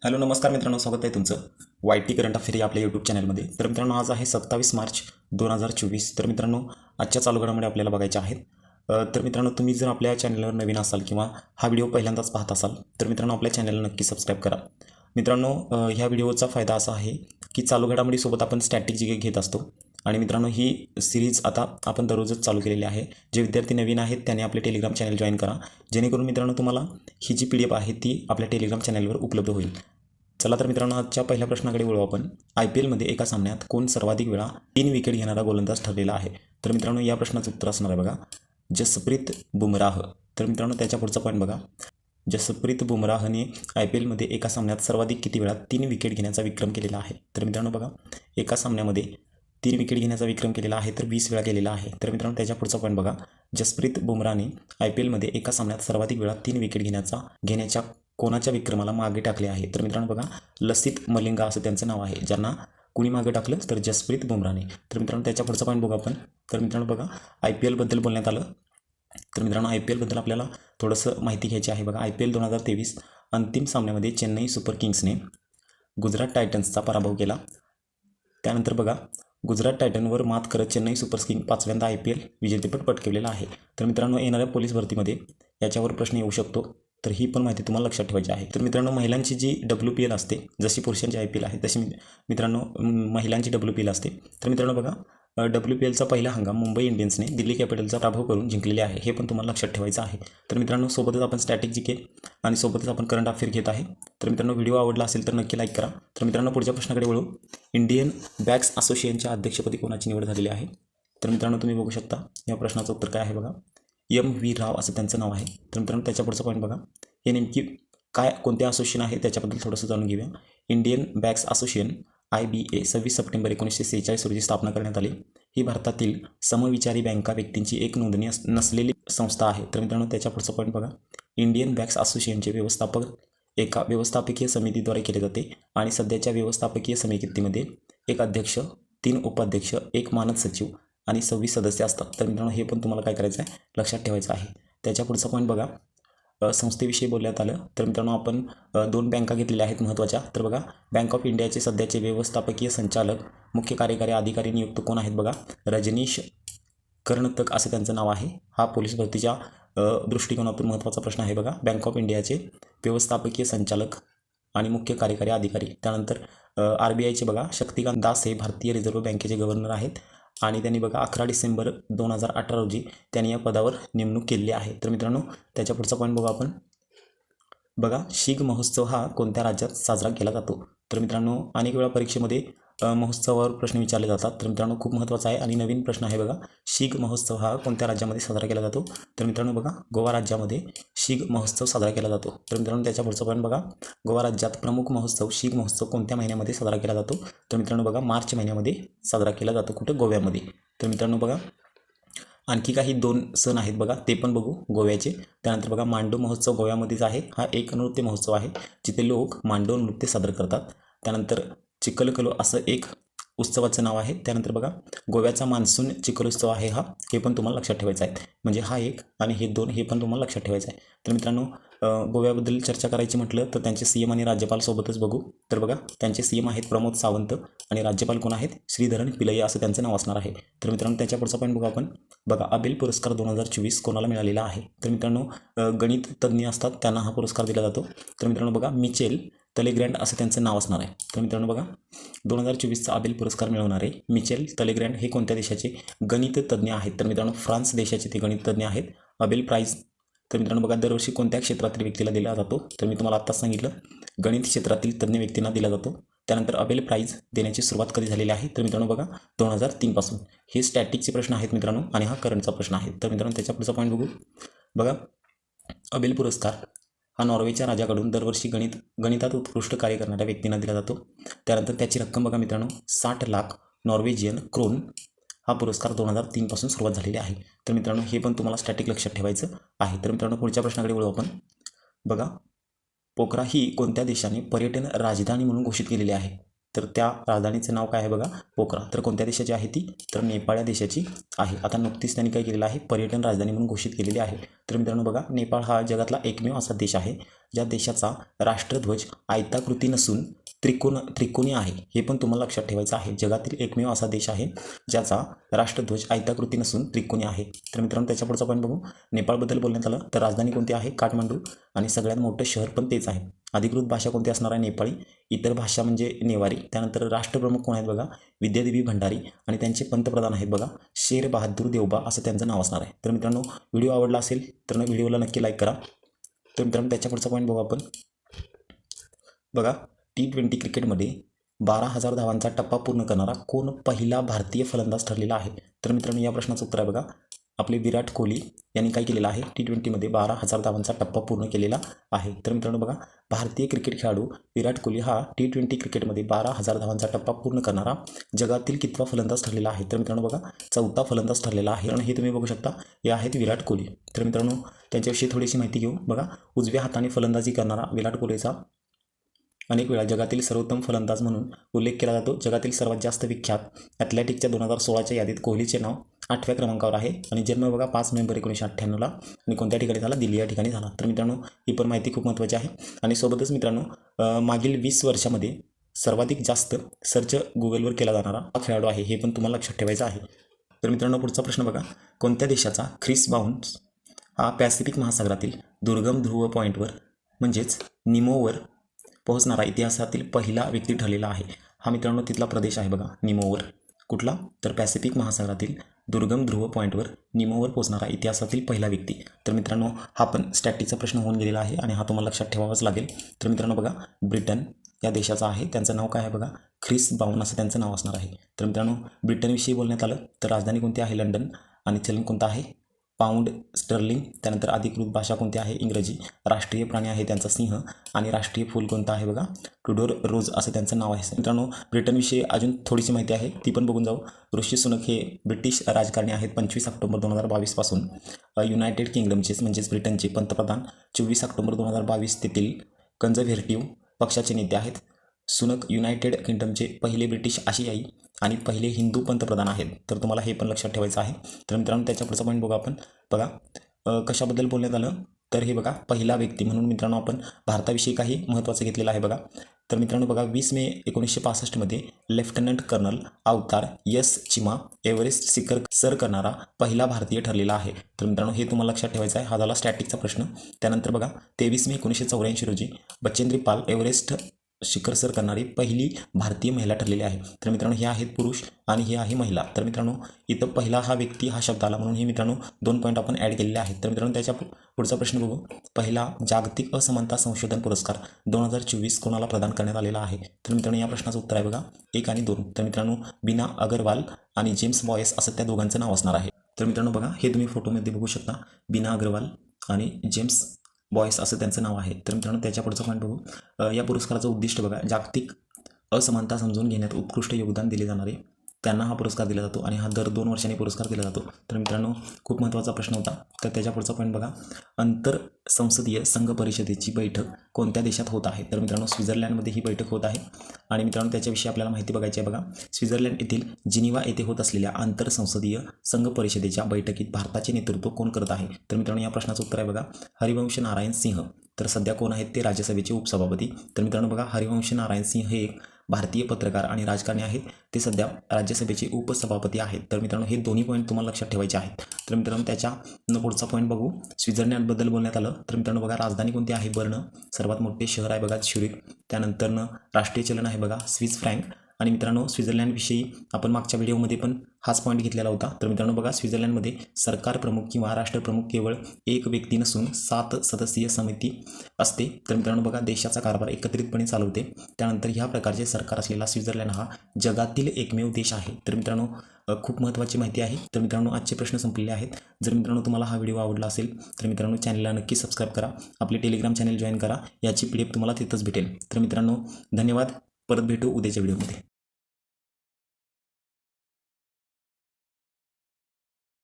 Hello नमस्कार मित्रांनो, स्वागत आहे तुमचं वाय टी करंट अफेअर या आपल्या यूट्यूब चॅनलमध्ये. तर मित्रांनो, आज आहे 27 मार्च 2024. तर मित्रांनो, आजच्या चालू घडामोडी आपल्याला बघायच्या आहेत. तर मित्रांनो, तुम्ही जर आपल्या चॅनलवर नवीन असाल किंवा हा व्हिडिओ पहिल्यांदाच पाहत असाल तर मित्रांनो, आपल्या चॅनलला नक्की सबस्क्राईब करा. मित्रांनो, ह्या व्हिडिओचा फायदा असा आहे की चालू घडामोडीसोबत आपण स्टॅटिक जी घेत असतो. आणि मित्रांनो, ही सिरीज आता आपण दररोजच चालू केलेली आहे. जे विद्यार्थी नवीन आहेत त्याने आपले टेलिग्राम चॅनल जॉईन करा, जेणेकरून मित्रांनो तुम्हाला ही जी PDF आहे ती आपल्या टेलिग्राम चॅनलवर उपलब्ध होईल. चला तर मित्रांनो, आजच्या पहिल्या प्रश्नाकडे वळू आपण. IPLमध्ये एका सामन्यात कोण सर्वाधिक वेळा 3 विकेट घेणारा गोलंदाज ठरलेला आहे? तर मित्रांनो, या प्रश्नाचं उत्तर असणार आहे बघा, जसप्रीत बुमराह. तर मित्रांनो, त्याच्या पुढचा पॉईंट बघा, जसप्रीत बुमराहने IPLमध्ये एका सामन्यात सर्वाधिक किती वेळा 3 विकेट घेण्याचा विक्रम केलेला आहे? तर मित्रांनो बघा, एका सामन्यामध्ये 3 विकेट घेण्याचा विक्रम केलेला आहे तर 20 वेळा केलेला आहे. तर मित्रांनो, त्याच्या पुढचा पॉईंट बघा, जसप्रीत बुमराहने IPLमध्ये एका सामन्यात सर्वाधिक वेळा 3 विकेट घेण्याच्या कोणाच्या विक्रमाला मागे टाकले आहे? तर मित्रांनो बघा, लसित मलिंगा असं त्यांचं नाव आहे, ज्यांना कुणी मागे टाकलं तर जसप्रीत बुमराहने. तर मित्रांनो, त्याच्या पुढचा पॉईंट बघू आपण. तर मित्रांनो बघा, IPL बद्दल बोलण्यात आलं. तर मित्रांनो, IPL बद्दल आपल्याला थोडंसं माहिती घ्यायची आहे बघा. IPL 2023 अंतिम सामन्यामध्ये चेन्नई सुपर किंग्सने गुजरात टायटन्सचा पराभव केला. त्यानंतर बघा, गुजरात टायटनवर मात करत चेन्नई सुपर किंग 5व्यांदा IPL विजेतेपद पटकावलेला आहे. तर मित्रांनो, येणाऱ्या पोलीस भरतीमध्ये याच्यावर प्रश्न येऊ शकतो, तर ही पण माहिती तुम्हाला लक्षात ठेवायची आहे. तर मित्रांनो, महिलांची जी WPL असते, जशी पुरुषांची IPL आहे तशी मित्रांनो महिलांची WPL असते. तर मित्रांनो बघा, WPLचा पहिला हंगाम मुंबई इंडियन्सने दिल्ली कॅपिटलचा पराभव करून जिंकलेले आहे, हे पण तुम्हाला लक्षात ठेवायचं आहे. तर मित्रांनो, सोबतच आपण स्टॅटिक GK आणि सोबतच आपण करंट अफेअर घेत आहे. तर मित्रांनो, व्हिडिओ आवडला असेल तर नक्की लाईक करा. तर मित्रांनो, पुढच्या प्रश्नाकडे वळू. इंडियन बॅक्स असोसिएशनच्या अध्यक्षपदी कोणाची निवड झालेली आहे? तर मित्रांनो, तुम्ही बघू शकता या प्रश्नाचं उत्तर काय आहे बघा, MV राव असं त्यांचं नाव आहे. तर मित्रांनो, त्याच्या पुढचा पॉईंट बघा, हे नेमकी कोणते असोसिएशन आहे त्याच्याबद्दल थोडंसं जाणून घेऊया. Indian bags association IBA 26 September 1946 रोजी स्थापना करण्यात आली. ही भारतातील समविचारी बँका व्यक्तींची एक नोंदणी नसलेली संस्था आहे. तर मित्रांनो, त्याच्या पुढचा पॉईंट बघा, इंडियन बॅक्स असोसिएशनचे व्यवस्थापक एका व्यवस्थापकीय समितीद्वारे केले जाते आणि सध्याच्या व्यवस्थापकीय समितीमध्ये एक अध्यक्ष, 3 उपाध्यक्ष, 1 मानद सचिव आणि 26 सदस्य असतात. तर मित्रांनो, हे पण तुम्हाला काय करायचं आहे, लक्षात ठेवायचं आहे. त्याच्या पुढचा पॉईंट बघा, संस्थेविषयी बोलण्यात आलं. तर मित्रांनो, आपण 2 बँका घेतलेल्या आहेत महत्त्वाच्या. तर बघा, बँक ऑफ इंडियाचे सध्याचे व्यवस्थापकीय संचालक, मुख्य कार्यकारी अधिकारी नियुक्त कोण आहेत बघा, रजनीश कर्णतक असं त्यांचं नाव आहे. हा पोलीस भरतीच्या दृष्टिकोनातून महत्त्वाचा प्रश्न आहे बघा. बँक ऑफ इंडियाचे व्यवस्थापकीय संचालक आणि मुख्य कार्यकारी अधिकारी. त्यानंतर RBIचे बघा, शक्तिकांत दास हे भारतीय रिझर्व्ह बँकेचे गव्हर्नर आहेत आणि त्यांनी बघा 11 डिसेंबर 2018 रोजी त्यांनी या पदावर नेमणूक केलेली आहे. तर मित्रांनो, त्याच्या पुढचा पॉईंट बघू आपण. बघा, शीग महोत्सव हा कोणत्या राज्यात साजरा केला जातो? तर मित्रांनो, अनेक वेळा परीक्षेमध्ये महोत्सवावर प्रश्न विचारले जातात. तर मित्रांनो, खूप महत्त्वाचा आहे आणि नवीन प्रश्न आहे बघा, शीग महोत्सव हा कोणत्या राज्यामध्ये साजरा केला जातो? तर मित्रांनो बघा, गोवा राज्यामध्ये शीग महोत्सव साजरा केला जातो. तर मित्रांनो, त्याच्या पुढचा पॉईंट बघा, गोवा राज्यात प्रमुख महोत्सव शीग महोत्सव कोणत्या महिन्यामध्ये साजरा केला जातो? तर मित्रांनो बघा, मार्च महिन्यामध्ये साजरा केला जातो. कुठं? गोव्यामध्ये. तर मित्रांनो बघा, आणखी काही 2 सण आहेत बघा, ते पण बघू गोव्याचे. त्यानंतर बघा, मांडो महोत्सव गोव्यामध्येच आहे. हा एक नृत्य महोत्सव आहे जिथे लोक मांडो नृत्य सादर करतात. त्यानंतर चिखलकलो असं एक उत्सवाचं नाव आहे. त्यानंतर बघा, गोव्याचा मान्सून चिखलोत्सव आहे हा, हे पण तुम्हाला लक्षात ठेवायचं आहे. म्हणजे हा एक आणि हे 2 हे पण तुम्हाला लक्षात ठेवायचं आहे. तर मित्रांनो, गोव्याबद्दल चर्चा करायची म्हटलं तर त्यांचे CM आणि राज्यपाल सोबतच बघू. तर बघा, त्यांचे CM आहेत प्रमोद सावंत आणि राज्यपाल कोण आहेत? श्रीधरन पिल्लई असं त्यांचं नाव असणार आहे. तर मित्रांनो, त्याच्या पुढचा पॉईंट बघू आपण. बघा, अबेल पुरस्कार 2024 कोणाला मिळालेला आहे? तर मित्रांनो, गणित तज्ज्ञ असतात त्यांना हा पुरस्कार दिला जातो. तर मित्रांनो बघा, मिचेल तलेग्रँड असं त्यांचं नाव असणार आहे. तर मित्रांनो बघा, 2024चा अबेल पुरस्कार मिळवणारे मिचेल तलेग्रँड हे कोणत्या देशाचे गणित तज्ज्ञ आहेत? तर मित्रांनो, फ्रान्स देशाचे ते गणित तज्ज्ञ आहेत. अबेल प्राईज, तर मित्रांनो बघा, दरवर्षी कोणत्या क्षेत्रातील व्यक्तीला दिला जातो? तर मी तुम्हाला आत्ताच सांगितलं, गणित क्षेत्रातील तज्ज्ञ व्यक्तींना दिला जातो. त्यानंतर अबेल प्राईज देण्याची सुरुवात कधी झालेली आहे? तर मित्रांनो बघा, 2003 पासून. हे स्टॅटिकचे प्रश्न आहेत मित्रांनो आणि हा करंटचा प्रश्न आहे. तर मित्रांनो, त्याच्या पुढचा पॉईंट बघू. बघा, अबेल पुरस्कार हा नॉर्वेच्या राजाकडून दरवर्षी गणितात उत्कृष्ट कार्य करणाऱ्या व्यक्तींना दिला जातो. त्यानंतर त्याची रक्कम बघा मित्रांनो, 60 लाख नॉर्वेजियन क्रोन. हा पुरस्कार 2003 पासून सुरुवात झालेली आहे. तर मित्रांनो, हे पण तुम्हाला स्टॅटिक लक्षात ठेवायचं आहे. तर मित्रांनो, पुढच्या प्रश्नाकडे वळू आपण. बघा, पोखरा ही कोणत्या देशाने पर्यटन राजधानी म्हणून घोषित केलेली आहे? तर त्या राजधानीचं नाव काय आहे बघा, पोखरा. तर कोणत्या देशाची आहे ती, तर नेपाळ या देशाची आहे. आता नुकतीच त्यांनी काय केलेलं आहे, पर्यटन राजधानी म्हणून घोषित केलेली आहे. तर मित्रांनो बघा, नेपाळ हा जगातला एकमेव असा देश आहे ज्या देशाचा राष्ट्रध्वज आयताकृती नसून त्रिकोणी आहे. हे पण तुम्हाला लक्षात ठेवायचं आहे. जगातील एकमेव असा देश आहे ज्याचा राष्ट्रध्वज आयताकृती नसून त्रिकोणी आहे. तर मित्रांनो त्याच्या पुढचा पॉईंट बघू. नेपाळबद्दल बोलण्यात आलं तर राजधानी कोणती आहे, काठमांडू, आणि सगळ्यात मोठं शहर पण तेच आहे. अधिकृत भाषा कोणती असणार आहे, नेपाळी. इतर भाषा म्हणजे नेवारी. त्यानंतर राष्ट्रप्रमुख कोण आहेत बघा, विद्यादेवी भंडारी, आणि त्यांचे पंतप्रधान आहेत बघा, शेर बहादूर देवबा असं त्यांचं नाव असणार आहे. तर मित्रांनो व्हिडिओ आवडला असेल तर व्हिडिओला नक्की लाईक करा. तर मित्रांनो त्याच्या पुढचा पॉईंट बघू आपण. बघा, T20 क्रिकेटमध्ये 12,000 धावांचा टप्पा पूर्ण करणारा कोण पहिला भारतीय फलंदाज ठरलेला आहे. तर मित्रांनो या प्रश्नाचं उत्तर आहे बघा, आपले विराट कोहली यांनी काय केलेलं आहे, T20मध्ये 12,000 धावांचा टप्पा पूर्ण केलेला आहे. तर मित्रांनो बघा, भारतीय क्रिकेट खेळाडू विराट कोहली हा T20 क्रिकेटमध्ये 12,000 धावांचा टप्पा पूर्ण करणारा जगातील कितवा फलंदाज ठरलेला आहे. तर मित्रांनो बघा, 4था फलंदाज ठरलेला आहे. आणि हे तुम्ही बघू शकता, हे आहेत विराट कोहली. तर मित्रांनो त्यांच्याविषयी थोडीशी माहिती घेऊ. बघा, उजव्या हाताने फलंदाजी करणारा विराट कोहलीचा अनेक वेळा जगातील सर्वोत्तम फलंदाज म्हणून उल्लेख केला जातो. जगातील सर्वात जास्त विख्यात ॲथलेटिकच्या 2016च्या यादीत कोहलीचे नाव 8व्या क्रमांकावर आहे. आणि जन्म बघा 5 नोव्हेंबर 1998ला, आणि कोणत्या ठिकाणी झाला, दिल्ली या ठिकाणी झाला. तर मित्रांनो ही पण माहिती खूप महत्त्वाची आहे. आणि सोबतच मित्रांनो मागील 20 वर्षामध्ये सर्वाधिक जास्त सर्च गुगलवर केला जाणारा हा खेळाडू आहे. हे पण तुम्हाला लक्षात ठेवायचं आहे. तर मित्रांनो पुढचा प्रश्न बघा, कोणत्या देशाचा ख्रिस बाउन्स हा पॅसिफिक महासागरातील दुर्गम ध्रुव पॉईंटवर म्हणजेच निमोवर पोहोचणारा इतिहासातील पहिला व्यक्ती ठरलेला आहे. हा मित्रांनो तिथला प्रदेश आहे बघा, निमोवर. कुठला, तर पॅसिफिक महासागरातील दुर्गम ध्रुव पॉईंटवर निमोवर पोहोचणारा इतिहासातील पहिला व्यक्ती. तर मित्रांनो हा पण स्टॅटिकचा प्रश्न होऊन गेलेला आहे आणि हा तुम्हाला लक्षात ठेवावाच लागेल. तर मित्रांनो बघा, ब्रिटन या देशाचा आहे. त्यांचं नाव काय आहे बघा, ख्रिस बाउन असं त्यांचं नाव असणार आहे. तर मित्रांनो ब्रिटनविषयी बोलण्यात आलं तर राजधानी कोणती आहे, लंडन, आणि चलन कोणतं आहे, पाऊंड स्टर्लिंग. त्यानंतर अधिकृत भाषा कोणती आहे, इंग्रजी. राष्ट्रीय प्राणी आहे त्यांचा सिंह, आणि राष्ट्रीय फूल कोणतं आहे बघा, टुडोर रोज असं त्यांचं नाव आहे. मित्रांनो ब्रिटनविषयी अजून थोडीशी माहिती आहे, ती पण बघून जाऊ. ऋषी सुनक हे ब्रिटिश राजकारणी आहेत. 25 ऑक्टोबर 2022 पासून युनायटेड किंगडमचेच म्हणजेच ब्रिटनचे पंतप्रधान. 24 ऑक्टोबर 2022 तेथील कन्झर्व्हेटिव्ह पक्षाचे नेते आहेत. सुनक युनायटेड किंगडमचे पहिले ब्रिटिश आशियाई आणि पहिले हिंदू पंतप्रधान आहेत. तर तुम्हाला हे पण लक्षात ठेवायचं आहे. तर मित्रांनो त्याच्या पुढचा पॉईंट बघू आपण. बघा कशाबद्दल बोलण्यात आलं तर हे बघा, पहिला व्यक्ती म्हणून मित्रांनो आपण भारताविषयी काही महत्त्वाचं घेतलेलं आहे बघा. तर मित्रांनो बघा, 20 मे 1965 लेफ्टनंट कर्नल अवतार यस चिमा एव्हरेस्ट शिखर सर करणारा पहिला भारतीय ठरलेला आहे. तर मित्रांनो हे तुम्हाला लक्षात ठेवायचं आहे. हा झाला स्टॅटिकचा प्रश्न. त्यानंतर बघा, 23 मे 1984 रोजी बचेंद्री पाल एव्हरेस्ट शिखर सर करणारी पहिली भारतीय महिला ठरलेली आहे. तर मित्रांनो हे आहेत पुरुष आणि हे आहे महिला. तर मित्रांनो इथं पहिला हा व्यक्ती हा शब्द आला म्हणून हे मित्रांनो 2 पॉईंट आपण ॲड केलेले आहेत. तर मित्रांनो त्याच्या पुढचा प्रश्न बघू. पहिला जागतिक असमानता संशोधन पुरस्कार 2024 कोणाला प्रदान करण्यात आलेला आहे. तर मित्रांनो या प्रश्नाचं उत्तर आहे बघा 1 आणि 2. तर मित्रांनो बीना अगरवाल आणि जेम्स बॉयस असं त्या दोघांचं नाव असणार आहे. तर मित्रांनो बघा, हे तुम्ही फोटोमध्ये बघू शकता, बीना अग्रवाल आणि जेम्स बॉयस असं त्यांचं नाव आहे. तर मित्रांनो त्याच्या पुढचं पॉईंट बघू. या पुरस्काराचं उद्दिष्ट बघा, जागतिक असमानता समजून घेण्यात उत्कृष्ट योगदान दिले जाणारे त्यांना हा पुरस्कार दिला जातो, आणि हा दर 2 वर्षांनी पुरस्कार दिला जातो. तर मित्रांनो खूप महत्त्वाचा प्रश्न होता. तर त्याच्या पुढचा पॉईंट बघा, आंतर संसदीय संघ परिषदेची बैठक कोणत्या देशात होत आहे. तर मित्रांनो स्वित्झर्लंडमध्ये ही बैठक होत आहे. आणि मित्रांनो त्याच्याविषयी आपल्याला माहिती बघायची आहे बघा. स्वित्झर्लंड येथील जिनिव्हा येथे होत असलेल्या आंतर संसदीय संघ परिषदेच्या बैठकीत भारताचे नेतृत्व कोण करत आहे. तर मित्रांनो या प्रश्नाचं उत्तर आहे बघा, हरिवंश नारायण सिंह. तर सध्या कोण आहेत ते राज्यसभेचे उपसभापती. तर मित्रांनो बघा, हरिवंश नारायण सिंह हे एक भारतीय पत्रकार आणि राजकारणी आहेत. ते सध्या राज्यसभेचे उपसभापती आहेत. तर मित्रांनो हे दोन्ही पॉईंट तुम्हाला लक्षात ठेवायचे आहेत. तर मित्रांनो त्याच्या पुढचा पॉईंट बघू. स्वित्झर्लंडबद्दल बोलण्यात आलं तर मित्रांनो बघा, राजधानी कोणती आहे, बर्न. सर्वात मोठे शहर आहे बघा झुरिक. त्यानंतरनं राष्ट्रीय चलन आहे बघा स्विस फ्रँक. आणि मित्रांनो स्वित्झर्लंडविषयी आपण मागच्या व्हिडिओमध्ये पण हाच पॉईंट घेतलेला होता. तर मित्रांनो बघा, स्वित्झर्लंडमध्ये सरकार प्रमुख किंवा राष्ट्रप्रमुख केवळ एक व्यक्ती नसून 7 सदस्यीय समिती असते. तर मित्रांनो बघा, देशाचा कारभार एकत्रितपणे चालवते. त्यानंतर ह्या प्रकारचे सरकार असलेला स्वित्झर्लंड हा जगातील एकमेव देश आहे. तर मित्रांनो खूप महत्त्वाची माहिती आहे. तर मित्रांनो आजचे प्रश्न संपलेले आहेत. जर मित्रांनो तुम्हाला हा व्हिडिओ आवडला असेल तर मित्रांनो चॅनलला नक्की सबस्क्राईब करा. आपले टेलिग्राम चॅनल जॉईन करा. याची PDF तुम्हाला तिथंच भेटेल. तर मित्रांनो धन्यवाद. परत भेटू उद्याच्या व्हिडिओमध्ये.